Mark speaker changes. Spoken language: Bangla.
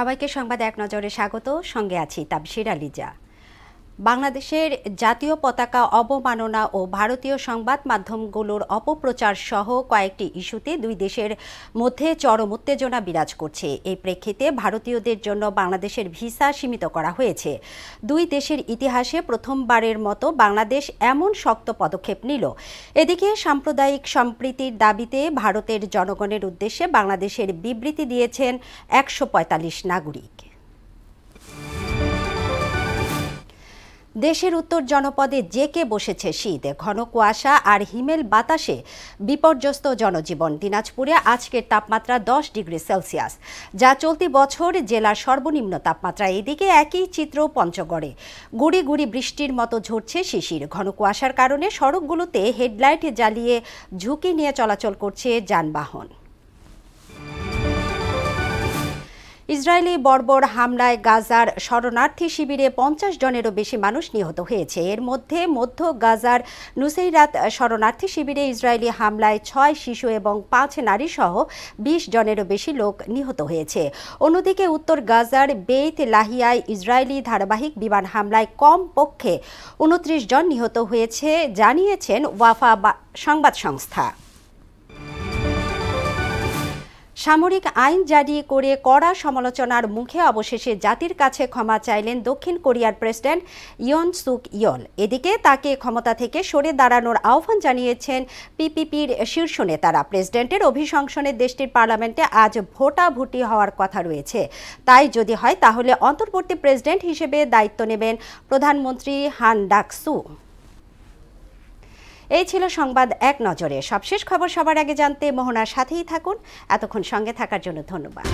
Speaker 1: সবাইকে সংবাদ এক নজরে স্বাগত। সঙ্গে আছি তাবশির আলিজা। বাংলাদেশের জাতীয় পতাকা অবমাননা ও ভারতীয় সংবাদ মাধ্যমগুলোর অপপ্রচার সহ কয়েকটি ইস্যুতে দুই দেশের মধ্যে চরম উত্তেজনা বিরাজ করছে। এই প্রেক্ষিতে ভারতীয়দের জন্য বাংলাদেশের ভিসা সীমিত করা হয়েছে। দুই দেশের ইতিহাসে প্রথমবারের মতো বাংলাদেশ এমন শক্ত পদক্ষেপ নিল। এদিকে সাম্প্রদায়িক সম্প্রীতির দাবিতে ভারতের জনগণের উদ্দেশ্যে বাংলাদেশের বিবৃতি দিয়েছেন ১৪৫ নাগরিক। দেশের উত্তর জনপদে জেঁকে বসেছে শীত। ঘন কুয়াশা আর হিমেল বাতাসে বিপর্যস্ত জনজীবন। দিনাজপুরে আজকের তাপমাত্রা ১০ ডিগ্রি সেলসিয়াস, যা চলতি বছর জেলার সর্বনিম্ন তাপমাত্রা। এদিকে একই চিত্র পঞ্চগড়ে। গুড়ি গুড়ি বৃষ্টির মতো ঝরছে শিশির। ঘন কুয়াশার কারণে সড়কগুলোতে হেডলাইট জ্বালিয়ে ঝুঁকি নিয়ে চলাচল করছে যানবাহন। ইসরায়েলি বর্বর হামলায় গাজার শরণার্থী শিবিরে ৫০ জনেরও বেশি মানুষ নিহত হয়েছে। এর মধ্যে মধ্য গাজার নুসেইরাত শরণার্থী শিবিরে ইসরায়েলি হামলায় ৬ শিশু এবং ৫ নারী সহ ২০ জনেরও বেশি লোক নিহত হয়েছে। অন্যদিকে উত্তর গাজার বেইত লাহিয়ায় ইসরায়েলি ধারাবাহিক বিমান হামলায় কমপক্ষে ২৯ জন নিহত হয়েছে জানিয়েছেন ওয়াফা সংবাদ সংস্থা। সামরিক আইন জারি করে কড়া সমালোচনার মুখে অবশেষে জাতির কাছে ক্ষমা চাইলেন দক্ষিণ কোরিয়ার প্রেসিডেন্ট ইয়ন সুক ইয়ল। এদিকে তাকে ক্ষমতা থেকে সরে দাঁড়ানোর আহ্বান জানিয়েছেন পিপিপির শীর্ষ নেতারা। প্রেসিডেন্টের অভিশংসনে দেশটির পার্লামেন্টে আজ ভোটাভুটি হওয়ার কথা রয়েছে। তাই যদি হয় তাহলে অন্তর্বর্তী প্রেসিডেন্ট হিসেবে দায়িত্ব নেবেন প্রধানমন্ত্রী হান ডাক-সু। এই ছিল সংবাদ এক নজরে। সবশেষ খবর সবার আগে জানতে মোহনার সাথেই থাকুন। এতক্ষণ সঙ্গে থাকার জন্য ধন্যবাদ।